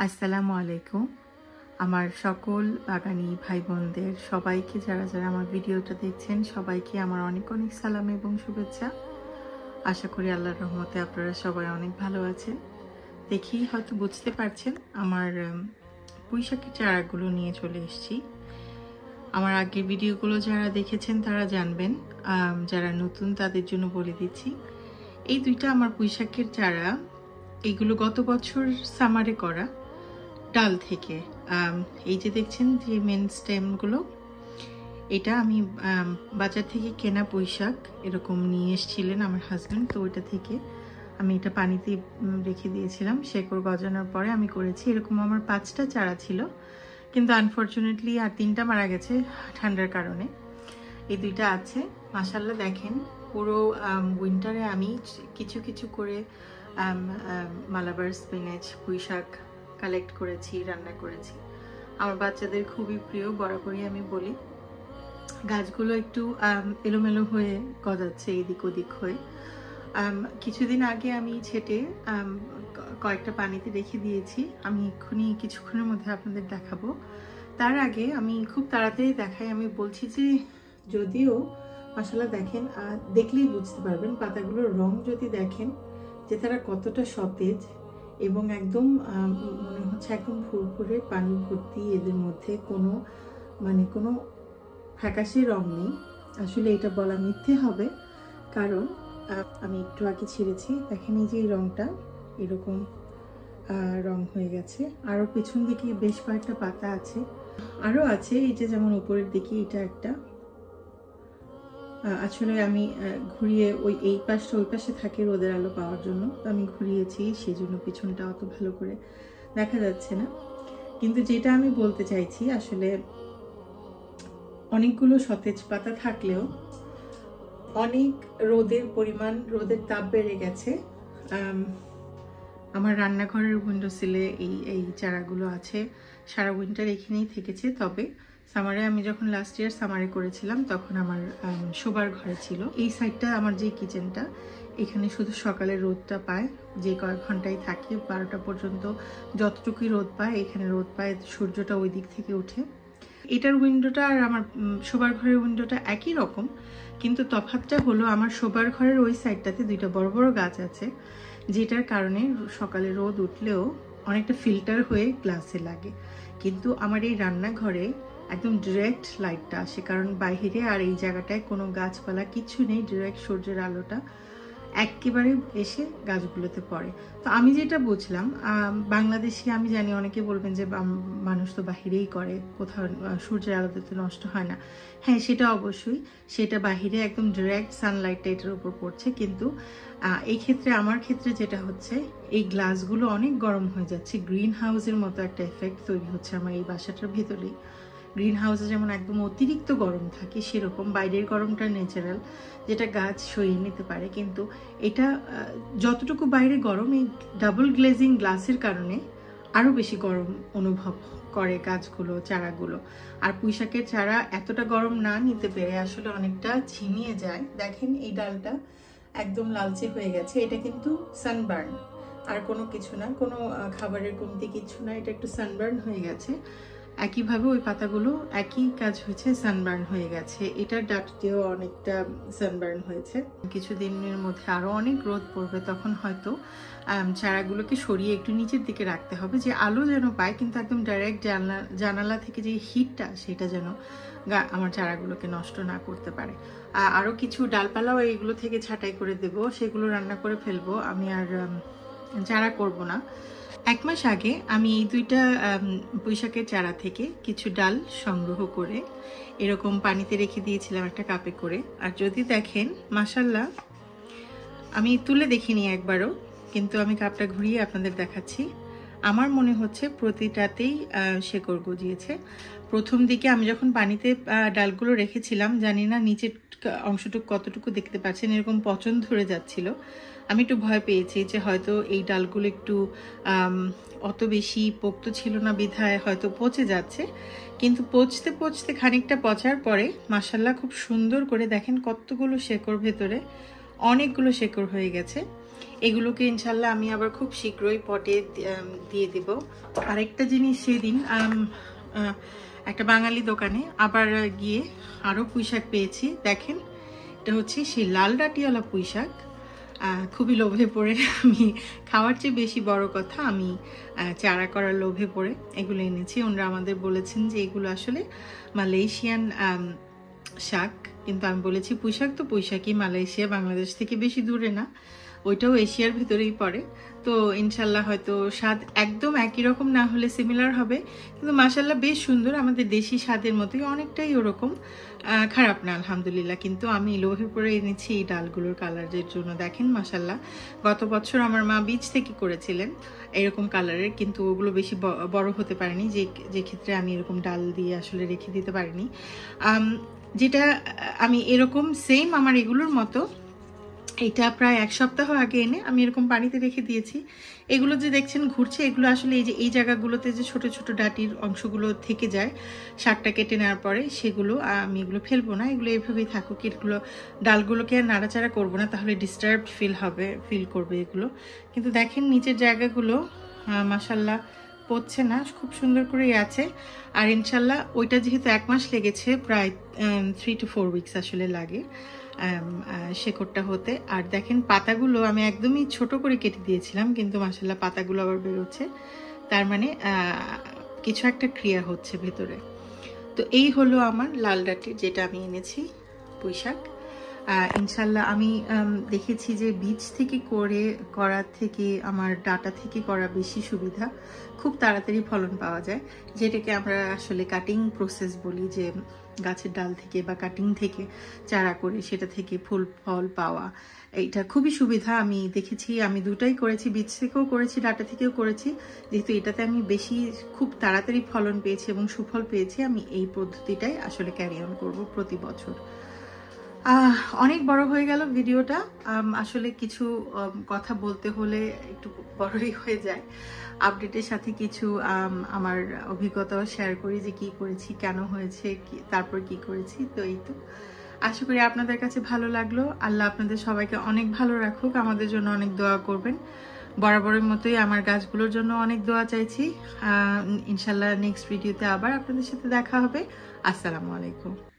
আসসালামু আলাইকুম। আমার সকল বাগানি ভাই বোনদের সবাইকে যারা যারা আমার ভিডিওটা দেখছেন সবাইকে আমার অনেক অনেক সালাম এবং শুভেচ্ছা। আশা করি আল্লাহর রহমতে আপনারা সবাই অনেক ভালো আছেন। দেখেই হয়তো বুঝতে পারছেন আমার পুঁইশাকের চারাগুলো নিয়ে চলে এসেছি। আমার আগের ভিডিওগুলো যারা দেখেছেন তারা জানবেন, যারা নতুন তাদের জন্য বলে দিচ্ছি। এই দুইটা আমার পুঁইশাকের চারা, এগুলো গত বছর সামারে করা ডাল থেকে। এই যে দেখছেন যে মেন স্টেমগুলো, এটা আমি বাজার থেকে কেনা পুঁইশাক এরকম নিয়ে এসেছিলেন আমার হাজব্যান্ড, তো ওইটা থেকে আমি এটা পানিতে রেখে দিয়েছিলাম। শেকড় গজানোর পরে আমি করেছি। এরকম আমার 5টা চারা ছিল, কিন্তু আনফর্চুনেটলি আর 3টা মারা গেছে ঠান্ডার কারণে। এই 2টা আছে। মাশাআল্লাহ দেখেন, পুরো উইন্টারে আমি কিছু কিছু করে মালাবার স্পিনাচ পুঁইশাক কালেক্ট করেছি, রান্না করেছি। আমার বাচ্চাদের খুবই প্রিয়, বরাবরই আমি বলি। গাছগুলো একটু এলোমেলো হয়ে গজাচ্ছে এদিক ওদিক হয়ে। কিছুদিন আগে আমি ছেটে কয়েকটা পানিতে রেখে দিয়েছি। আমি এক্ষুনি কিছুক্ষণের মধ্যে আপনাদের দেখাবো। তার আগে আমি খুব তাড়াতাড়ি দেখাই। আমি বলছি যে যদিও মাশাআল্লাহ দেখেন, দেখলেই বুঝতে পারবেন পাতাগুলোর রং যদি দেখেন যে তারা কতটা সতেজ এবং একদম মনে হচ্ছে একদম ফুরফুরে পানি ভর্তি। এদের মধ্যে কোনো কোনো ফ্যাকাশে রং নেই। আসলে এটা বলা মিথ্যে হবে, কারণ আমি একটু আগে ছিঁড়েছি। দেখেন এই যে এই রংটা এরকম রং হয়ে গেছে। আরও পেছন দিকে বেশ কয়েকটা পাতা আছে, আরও আছে। এই যে যেমন উপরের দিকে এটা একটা, আসলে আমি ঘুরিয়ে এই পাশটা ওই পাশে থাকে রোদের আলো পাওয়ার জন্য, তো আমি ঘুরিয়েছি, সেই জন্য পিছনটা অত ভালো করে দেখা যাচ্ছে না। কিন্তু যেটা আমি বলতে চাইছি, আসলে অনেকগুলো সতেজ পাতা থাকলেও অনেক রোদের তাপ বেড়ে গেছে। আমার রান্নাঘরের উইন্ডো সিলে এই চারাগুলো আছে, সারা উইন্টার এখানেই থেকেছে। তবে সামারে আমি যখন লাস্ট ইয়ার সামারে করেছিলাম তখন আমার শোবার ঘরে ছিল। এই সাইডটা আমার যে কিচেনটা, এখানে শুধু সকালে রোদটা পায়, যে কয়েক ঘন্টায় থাকে 12টা পর্যন্ত যতটুকুই রোদ পায়, এখানে রোদ পায়, সূর্যটা ওই দিক থেকে ওঠে। এটার উইন্ডোটা আর আমার শোবার ঘরের উইন্ডোটা একই রকম, কিন্তু তফাৎটা হলো আমার শোবার ঘরের ওই সাইডটাতে 2টা বড় বড় গাছ আছে, যেটার কারণে সকালে রোদ উঠলেও অনেকটা ফিল্টার হয়ে গ্লাসে লাগে। কিন্তু আমার এই রান্নাঘরে একদম ডিরেক্ট লাইটটা আসে, কারণ বাইরে আর এই জায়গাটায় কোনো গাছপালা কিছু নেই। ডিরেক্ট সূর্যের আলোটা একেবারে এসে গাছগুলোতে পড়ে। তো আমি যেটা বুঝলাম, বাংলাদেশে আমি জানি অনেকে বলবেন যে মানুষ তো বাহিরেই করে, কোথাও সূর্যের আলোতে তো নষ্ট হয় না। হ্যাঁ, সেটা অবশ্যই, সেটা বাহিরে একদম ডিরেক্ট সানলাইটটা এটার উপর পড়ছে। কিন্তু এই ক্ষেত্রে আমার ক্ষেত্রে যেটা হচ্ছে, এই গ্লাসগুলো অনেক গরম হয়ে যাচ্ছে। গ্রিন হাউসের মতো একটা এফেক্ট তৈরি হচ্ছে আমার এই বাসাটার ভেতরেই। গ্রিন হাউসে যেমন একদম অতিরিক্ত গরম থাকে, সেরকম বাইরের গরমটা ন্যাচারাল, যেটা গাছ সইয়ে নিতে পারে। কিন্তু এটা যতটুকু বাইরে গরম, এই ডাবল গ্লেজিং গ্লাসের কারণে আরও বেশি গরম অনুভব করে গাছগুলো, চারাগুলো। আর পুঁইশাকের চারা এতটা গরম না নিতে পেরে আসলে অনেকটা ঝিমিয়ে যায়। দেখেন এই ডালটা একদম লালচে হয়ে গেছে। এটা কিন্তু সানবার্ন, আর কোনো কিছু না, কোনো খাবারের কমতি কিছু না, এটা একটু সানবার্ন হয়ে গেছে। একইভাবে ওই পাতাগুলো একই কাজ হয়েছে, সানবার্ন হয়ে গেছে। এটার ডাঁটটিও অনেকটা সানবার্ন হয়েছে। কিছুদিনের মধ্যে আরও অনেক রোদ পড়বে, তখন হয়তো চারাগুলোকে সরিয়ে একটু নিচের দিকে রাখতে হবে, যে আলো যেন পায়, কিন্তু একদম ডাইরেক্ট জানালা থেকে যে হিটটা, সেটা যেন আমার চারাগুলোকে নষ্ট না করতে পারে। আরও কিছু ডালপালাও এগুলো থেকে ছাঁটাই করে দেব, সেগুলো রান্না করে ফেলবো। আমি আর চারা করব না। 1 মাস আগে আমি এই 2টা পুঁইশাকের চারা থেকে কিছু ডাল সংগ্রহ করে এরকম পানিতে রেখে দিয়েছিলাম একটা কাপে করে। আর যদি দেখেন, মাশাআল্লাহ, আমি তুলে দেখিনি একবারও, কিন্তু আমি কাপটা ঘুরিয়ে আপনাদের দেখাচ্ছি। আমার মনে হচ্ছে প্রতিটাতেই শেকড় গজিয়েছে। প্রথম দিকে আমি যখন পানিতে ডালগুলো রেখেছিলাম, জানি না নিচের অংশটুকু কতটুকু দেখতে পাচ্ছেন, এরকম পচন ধরে যাচ্ছিল। আমি একটু ভয় পেয়েছি যে হয়তো এই ডালগুলো একটু অত বেশি পোক্ত ছিল না, বিধায় হয়তো পচে যাচ্ছে। কিন্তু পচতে পচতে খানিকটা পচার পরে মাশাআল্লাহ খুব সুন্দর করে দেখেন কতগুলো শেকড়, ভেতরে অনেকগুলো শেকড় হয়ে গেছে। এগুলোকে ইনশাল্লাহ আমি আবার খুব শীঘ্রই পটে দিয়ে দেব। আরেকটা জিনিস, সেদিন একটা বাঙালি দোকানে আবার গিয়ে আরও পুঁইশাক পেয়েছি। দেখেন, এটা হচ্ছে সেই লাল ডাটিওয়ালা পুঁইশাক। খুবই লোভে পড়ে আমি, খাওয়ার চেয়ে বেশি বড় কথা, আমি চারা করার লোভে পড়ে এগুলো এনেছি। ওনারা আমাদের বলেছেন যে এগুলো আসলে মালয়েশিয়ান শাক, কিন্তু আমি বলেছি পুঁইশাক তো পুঁইশাকই, মালয়েশিয়া বাংলাদেশ থেকে বেশি দূরে না, ওইটাও এশিয়ার ভিতরেই পড়ে। তো ইনশাল্লাহ হয়তো স্বাদ একদম একই রকম না হলে সিমিলার হবে, কিন্তু মাশাল্লাহ বেশ সুন্দর, আমাদের দেশি স্বাদের মতোই, অনেকটাই ওরকম, খারাপ না আলহামদুলিল্লাহ। কিন্তু আমি লোভে পড়ে এনেছি এই ডালগুলোর কালারের জন্য। দেখেন মাশাল্লাহ, গত বছর আমার মা বীজ থেকে করেছিলেন এরকম কালারের, কিন্তু ওগুলো বেশি বড় হতে পারেনি, যে ক্ষেত্রে আমি এরকম ডাল দিয়ে আসলে রেখে দিতে পারিনি। যেটা আমি এরকম সেম আমার এগুলোর মতো, এটা প্রায় 1 সপ্তাহ আগে এনে আমি এরকম পানিতে রেখে দিয়েছি। এগুলো যে দেখছেন ঘুরছে, এগুলো আসলে এই যে এই জায়গাগুলোতে যে ছোট ছোট ডাটির অংশগুলো থেকে যায় শাকটা কেটে নেওয়ার পরে, সেগুলো আমি এগুলো ফেলবো না, এগুলো এইভাবেই থাকুক। এগুলো ডালগুলোকে আর নাড়াচাড়া করবো না, তাহলে ডিস্টার্ব ফিল করবে এগুলো। কিন্তু দেখেন নিচের জায়গাগুলো মাশাল্লাহ পড়ছে না, খুব সুন্দর করেই আছে। আর ইনশাল্লাহ ওইটা যেহেতু 1 মাস লেগেছে, প্রায় 3 to 4 উইকস আসলে লাগে শেকড়টা হতে। আর দেখেন পাতাগুলো আমি একদমই ছোট করে কেটে দিয়েছিলাম, কিন্তু মাশাল্লাহ পাতাগুলো আবার বেরোচ্ছে, তার মানে কিছু একটা ক্রিয়া হচ্ছে ভেতরে। তো এই হলো আমার লাল ডাটির, যেটা আমি এনেছি পুঁইশাক। ইনশাল্লাহ আমি দেখেছি যে বীজ থেকে করার থেকে আমার ডাটা থেকে করা বেশি সুবিধা, খুব তাড়াতাড়ি ফলন পাওয়া যায়, যেটাকে আমরা আসলে কাটিং প্রসেস বলি, যে গাছের ডাল থেকে বা কাটিং থেকে চারা করে সেটা থেকে ফুল ফল পাওয়া, এইটা খুবই সুবিধা। আমি দেখেছি, আমি দুটাই করেছি, বীজ থেকেও করেছি, ডাটা থেকেও করেছি। যেহেতু এটাতে আমি বেশি খুব তাড়াতাড়ি ফলন পেয়েছি এবং সুফল পেয়েছি, আমি এই পদ্ধতিটাই আসলে ক্যারি অন করবো প্রতি বছর। অনেক বড় হয়ে গেল ভিডিওটা, আসলে কিছু কথা বলতে হলে একটু বড়ই হয়ে যায়। আপডেটের সাথে কিছু আমার অভিজ্ঞতাও শেয়ার করি, যে কি করেছি, কেন হয়েছে, তারপর কি করেছি। তো এই তো, আশা করি আপনাদের কাছে ভালো লাগলো। আল্লাহ আপনাদের সবাইকে অনেক ভালো রাখুক, আমাদের জন্য অনেক দোয়া করবেন। বরাবরের মতোই আমার গাছগুলোর জন্য অনেক দোয়া চাইছি। ইনশাল্লাহ নেক্সট ভিডিওতে আবার আপনাদের সাথে দেখা হবে। আসসালামু আলাইকুম।